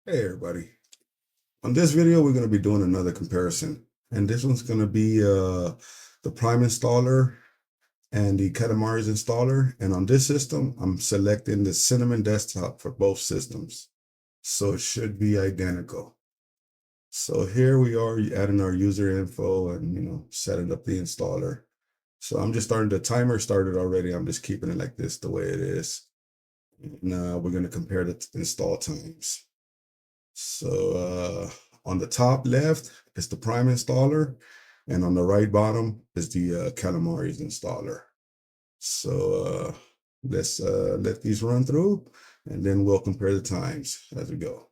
Hey everybody. On this video, we're going to be doing another comparison. And this one's going to be the Prime installer and the Calamares installer. And on this system, I'm selecting the Cinnamon desktop for both systems. So it should be identical. So here we are adding our user info and setting up the installer. So I'm just starting, the timer started already. I'm just keeping it like this, the way it is. And we're going to compare the install times. So on the top left is the Prime installer, and on the right bottom is the Calamares installer. So let's let these run through, and then we'll compare the times as we go.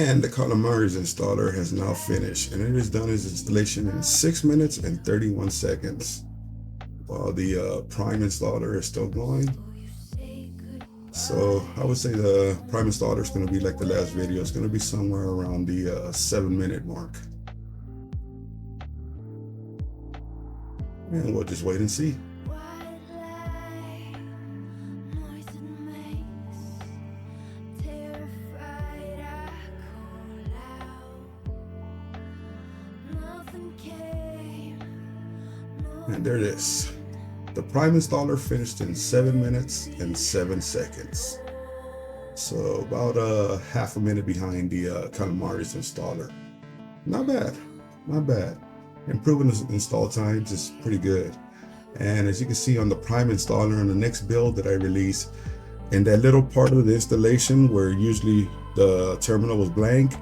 And the Calamares installer has now finished, and it has done its installation in 6 minutes and 31 seconds, while the Prime installer is still going. So I would say the Prime installer is going to be like the last video. It's going to be somewhere around the 7-minute mark. And we'll just wait and see. And there it is. The Prime installer finished in 7 minutes and 7 seconds. So about half a minute behind the Calamares installer. Not bad, not bad. Improving the install times is pretty good. And as you can see on the Prime installer on the next build that I release, in that little part of the installation where usually the terminal was blank,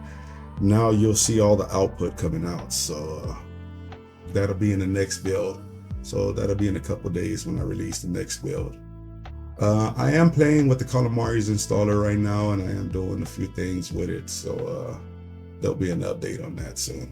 now you'll see all the output coming out. So that'll be in the next build. So that'll be in a couple days when I release the next build. I am playing with the Calamares installer right now, and I am doing a few things with it. So there'll be an update on that soon.